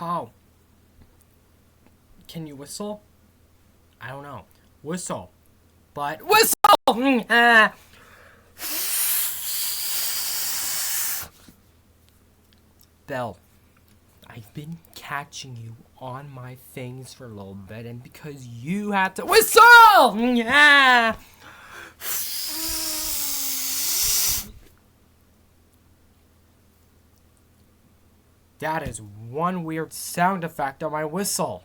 Paul, can you whistle? I don't know. Whistle. But whistle! Belle, I've been catching you on my things for a little bit, and because you had to whistle! That is one weird sound effect on my whistle.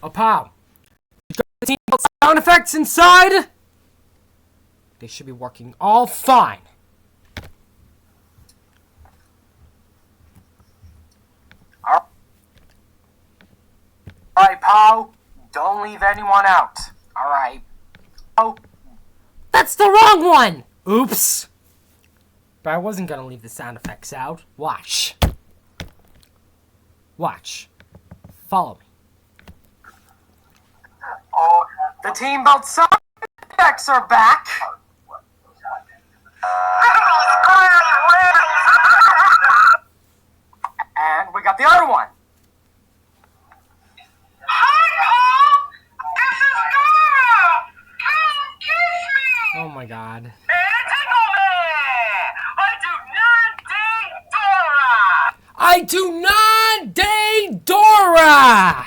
Oh, Pop. You got the team sound effects inside? They should be working all fine. Alright, Pow. Don't leave anyone out. Alright. Oh. That's the wrong one! Oops. But I wasn't gonna leave the sound effects out. Watch. Watch. Follow me. Oh, the Team Belt sound effects are back. And we got the other one. Oh my god. I do not date Dora!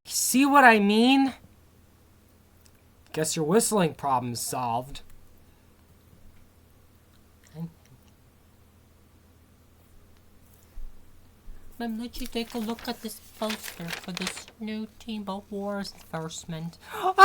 See what I mean? Guess your whistling problem's solved. Let you take a look at this poster for this new Team Belt Wars enforcement. Oh!